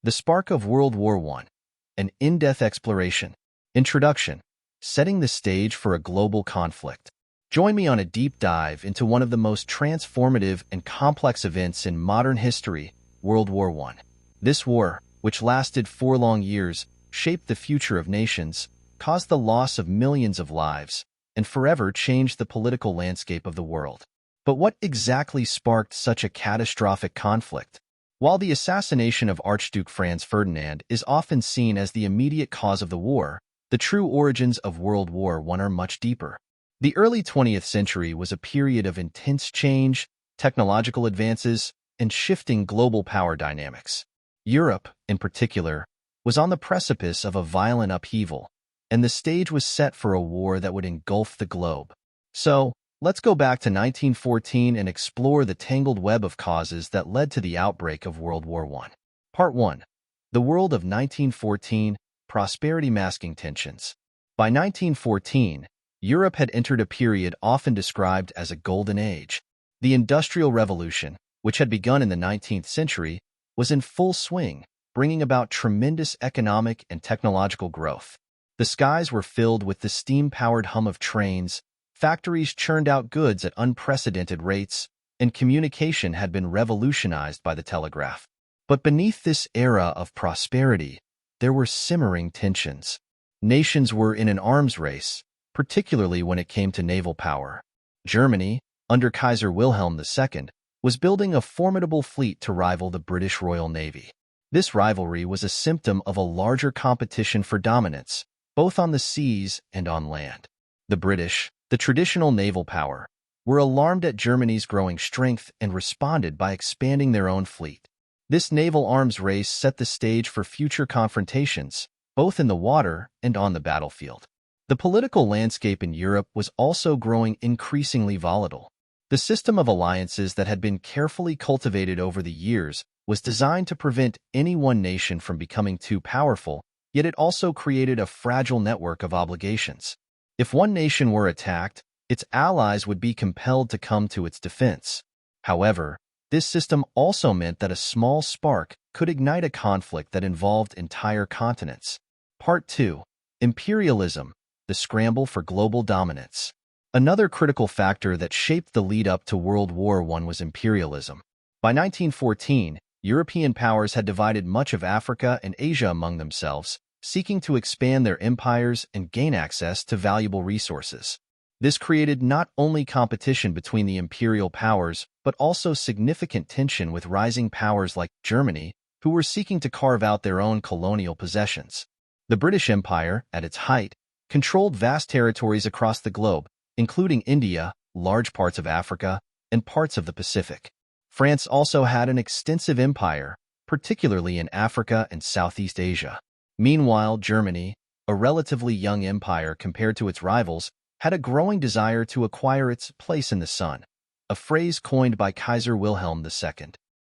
The Spark of World War I, an in-depth exploration. Introduction, setting the stage for a global conflict. Join me on a deep dive into one of the most transformative and complex events in modern history, World War I. This war, which lasted 4 long years, shaped the future of nations, caused the loss of millions of lives, and forever changed the political landscape of the world. But what exactly sparked such a catastrophic conflict? While the assassination of Archduke Franz Ferdinand is often seen as the immediate cause of the war, the true origins of World War I are much deeper. The early 20th century was a period of intense change, technological advances, and shifting global power dynamics. Europe, in particular, was on the precipice of a violent upheaval, and the stage was set for a war that would engulf the globe. So, let's go back to 1914 and explore the tangled web of causes that led to the outbreak of World War I. Part 1. The World of 1914, Prosperity Masking Tensions. By 1914, Europe had entered a period often described as a golden age. The Industrial Revolution, which had begun in the 19th century, was in full swing, bringing about tremendous economic and technological growth. The skies were filled with the steam-powered hum of trains, factories churned out goods at unprecedented rates, and communication had been revolutionized by the telegraph. But beneath this era of prosperity, there were simmering tensions. Nations were in an arms race, particularly when it came to naval power. Germany, under Kaiser Wilhelm II, was building a formidable fleet to rival the British Royal Navy. This rivalry was a symptom of a larger competition for dominance, both on the seas and on land. The British, the traditional naval power, were alarmed at Germany's growing strength and responded by expanding their own fleet. This naval arms race set the stage for future confrontations, both in the water and on the battlefield. The political landscape in Europe was also growing increasingly volatile. The system of alliances that had been carefully cultivated over the years was designed to prevent any one nation from becoming too powerful, yet it also created a fragile network of obligations. If one nation were attacked, its allies would be compelled to come to its defense. However, this system also meant that a small spark could ignite a conflict that involved entire continents. Part 2. Imperialism, the scramble for global dominance. Another critical factor that shaped the lead-up to World War I was imperialism. By 1914, European powers had divided much of Africa and Asia among themselves, seeking to expand their empires and gain access to valuable resources. This created not only competition between the imperial powers, but also significant tension with rising powers like Germany, who were seeking to carve out their own colonial possessions. The British Empire, at its height, controlled vast territories across the globe, including India, large parts of Africa, and parts of the Pacific. France also had an extensive empire, particularly in Africa and Southeast Asia. Meanwhile, Germany, a relatively young empire compared to its rivals, had a growing desire to acquire its place in the sun, a phrase coined by Kaiser Wilhelm II.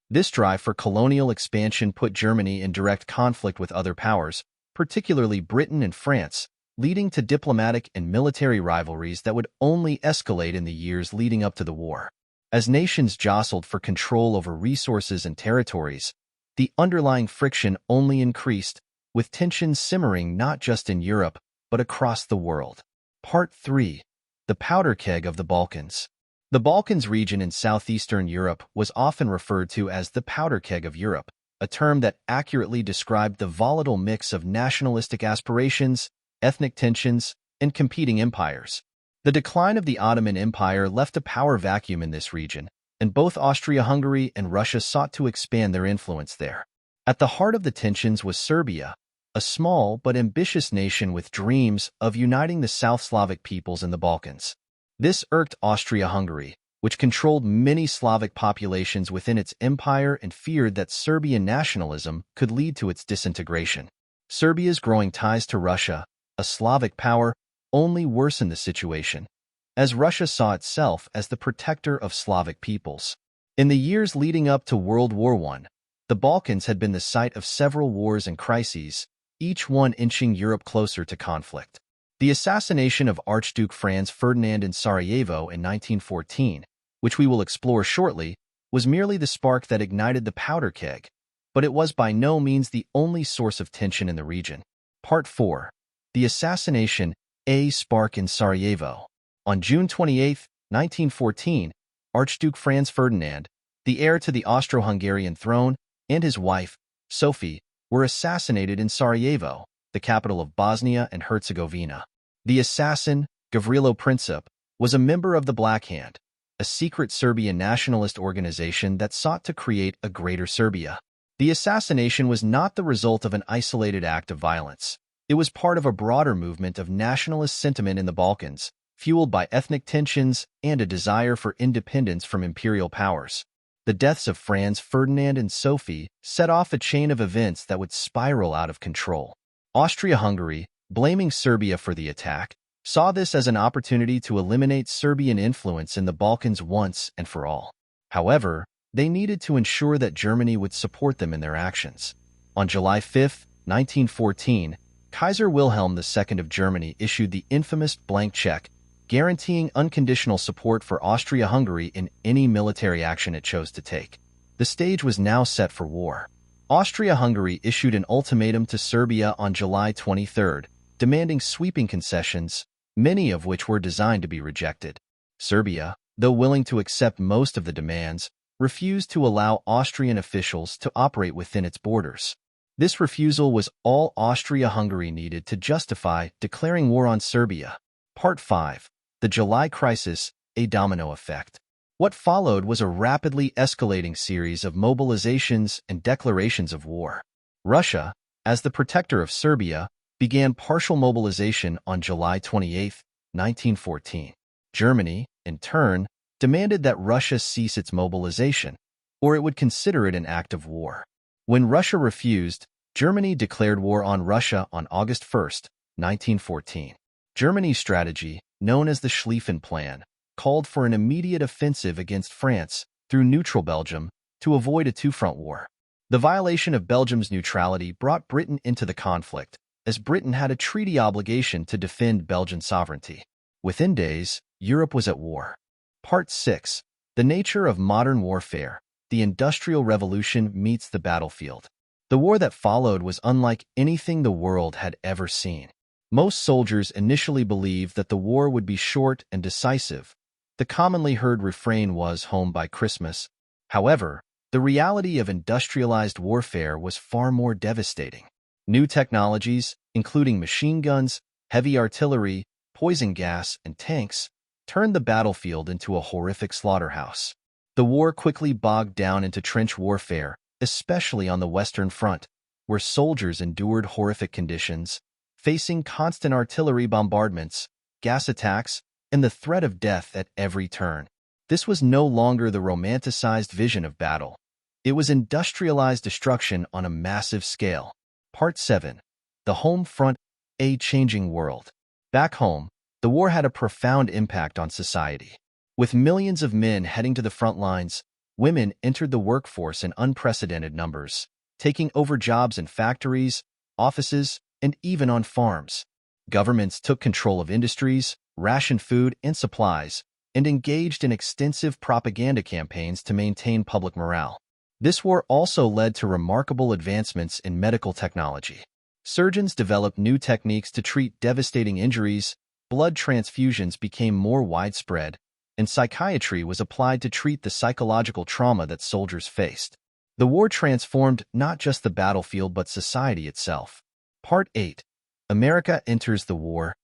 This drive for colonial expansion put Germany in direct conflict with other powers, particularly Britain and France, leading to diplomatic and military rivalries that would only escalate in the years leading up to the war. As nations jostled for control over resources and territories, the underlying friction only increased, with tensions simmering not just in Europe, but across the world. Part 3. The Powder Keg of the Balkans. The Balkans region in southeastern Europe was often referred to as the Powder Keg of Europe, a term that accurately described the volatile mix of nationalistic aspirations, ethnic tensions, and competing empires. The decline of the Ottoman Empire left a power vacuum in this region, and both Austria-Hungary and Russia sought to expand their influence there. At the heart of the tensions was Serbia, a small but ambitious nation with dreams of uniting the South Slavic peoples in the Balkans. This irked Austria-Hungary, which controlled many Slavic populations within its empire and feared that Serbian nationalism could lead to its disintegration. Serbia's growing ties to Russia, a Slavic power, only worsened the situation, as Russia saw itself as the protector of Slavic peoples. In the years leading up to World War I, the Balkans had been the site of several wars and crises, each one inching Europe closer to conflict. The assassination of Archduke Franz Ferdinand in Sarajevo in 1914, which we will explore shortly, was merely the spark that ignited the powder keg, but it was by no means the only source of tension in the region. Part 4. The assassination, a spark in Sarajevo. On June 28, 1914, Archduke Franz Ferdinand, the heir to the Austro-Hungarian throne, and his wife, Sophie, were assassinated in Sarajevo, the capital of Bosnia and Herzegovina. The assassin, Gavrilo Princip, was a member of the Black Hand, a secret Serbian nationalist organization that sought to create a greater Serbia. The assassination was not the result of an isolated act of violence. It was part of a broader movement of nationalist sentiment in the Balkans, fueled by ethnic tensions and a desire for independence from imperial powers. The deaths of Franz Ferdinand and Sophie set off a chain of events that would spiral out of control. Austria-Hungary, blaming Serbia for the attack, saw this as an opportunity to eliminate Serbian influence in the Balkans once and for all. However, they needed to ensure that Germany would support them in their actions. On July 5, 1914, Kaiser Wilhelm II of Germany issued the infamous blank check, guaranteeing unconditional support for Austria-Hungary in any military action it chose to take. The stage was now set for war. Austria-Hungary issued an ultimatum to Serbia on July 23, demanding sweeping concessions, many of which were designed to be rejected. Serbia, though willing to accept most of the demands, refused to allow Austrian officials to operate within its borders. This refusal was all Austria-Hungary needed to justify declaring war on Serbia. Part 5. The July Crisis, a domino effect. What followed was a rapidly escalating series of mobilizations and declarations of war. Russia, as the protector of Serbia, began partial mobilization on July 28, 1914. Germany, in turn, demanded that Russia cease its mobilization, or it would consider it an act of war. When Russia refused, Germany declared war on Russia on August 1, 1914. Germany's strategy, known as the Schlieffen Plan, called for an immediate offensive against France through neutral Belgium to avoid a two-front war. The violation of Belgium's neutrality brought Britain into the conflict, as Britain had a treaty obligation to defend Belgian sovereignty. Within days, Europe was at war. Part 6. The nature of modern warfare. The Industrial Revolution meets the battlefield. The war that followed was unlike anything the world had ever seen. Most soldiers initially believed that the war would be short and decisive. The commonly heard refrain was "home by Christmas." However, the reality of industrialized warfare was far more devastating. New technologies, including machine guns, heavy artillery, poison gas, and tanks, turned the battlefield into a horrific slaughterhouse. The war quickly bogged down into trench warfare, especially on the Western Front, where soldiers endured horrific conditions, facing constant artillery bombardments, gas attacks, and the threat of death at every turn. This was no longer the romanticized vision of battle. It was industrialized destruction on a massive scale. Part 7. The Home Front, a changing world. Back home, the war had a profound impact on society. With millions of men heading to the front lines, women entered the workforce in unprecedented numbers, taking over jobs in factories, offices, and even on farms. Governments took control of industries, rationed food and supplies, and engaged in extensive propaganda campaigns to maintain public morale. This war also led to remarkable advancements in medical technology. Surgeons developed new techniques to treat devastating injuries, blood transfusions became more widespread, and psychiatry was applied to treat the psychological trauma that soldiers faced. The war transformed not just the battlefield but society itself. Part 8. America enters the war,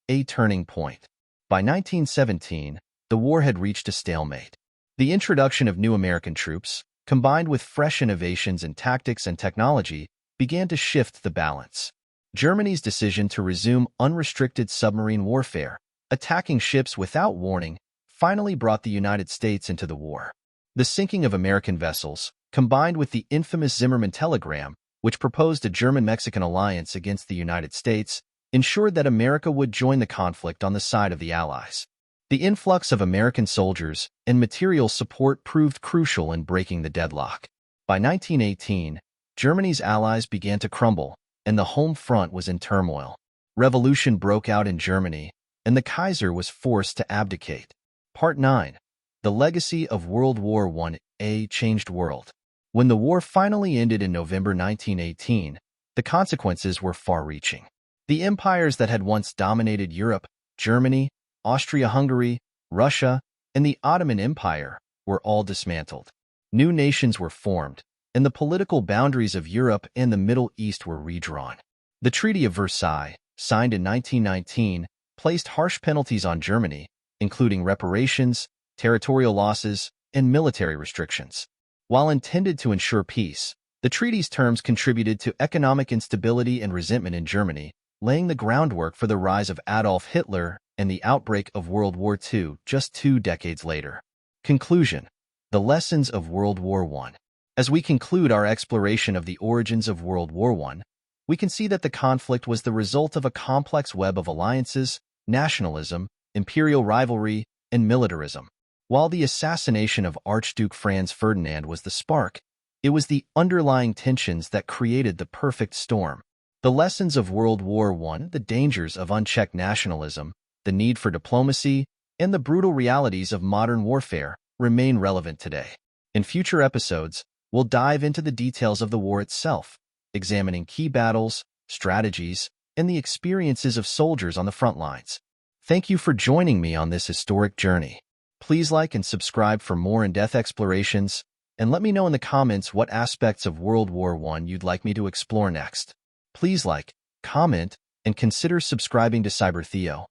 a turning point. By 1917, the war had reached a stalemate. The introduction of new American troops, combined with fresh innovations in tactics and technology, began to shift the balance. Germany's decision to resume unrestricted submarine warfare, attacking ships without warning, finally brought the United States into the war. The sinking of American vessels, combined with the infamous Zimmermann telegram, which proposed a German-Mexican alliance against the United States, ensured that America would join the conflict on the side of the Allies. The influx of American soldiers and material support proved crucial in breaking the deadlock. By 1918, Germany's allies began to crumble, and the home front was in turmoil. Revolution broke out in Germany, and the Kaiser was forced to abdicate. Part 9. The Legacy of World War I, a Changed World. When the war finally ended in November 1918, the consequences were far-reaching. The empires that had once dominated Europe, Germany, Austria-Hungary, Russia, and the Ottoman Empire, were all dismantled. New nations were formed, and the political boundaries of Europe and the Middle East were redrawn. The Treaty of Versailles, signed in 1919, placed harsh penalties on Germany, including reparations, territorial losses, and military restrictions. While intended to ensure peace, the treaty's terms contributed to economic instability and resentment in Germany, laying the groundwork for the rise of Adolf Hitler and the outbreak of World War II just 2 decades later. Conclusion: the lessons of World War I. As we conclude our exploration of the origins of World War I, we can see that the conflict was the result of a complex web of alliances, nationalism, imperial rivalry, and militarism. While the assassination of Archduke Franz Ferdinand was the spark, it was the underlying tensions that created the perfect storm. The lessons of World War I, the dangers of unchecked nationalism, the need for diplomacy, and the brutal realities of modern warfare remain relevant today. In future episodes, we'll dive into the details of the war itself, examining key battles, strategies, and the experiences of soldiers on the front lines. Thank you for joining me on this historic journey. Please like and subscribe for more in-depth explorations, and let me know in the comments what aspects of World War I you'd like me to explore next. Please like, comment, and consider subscribing to CyberTheo.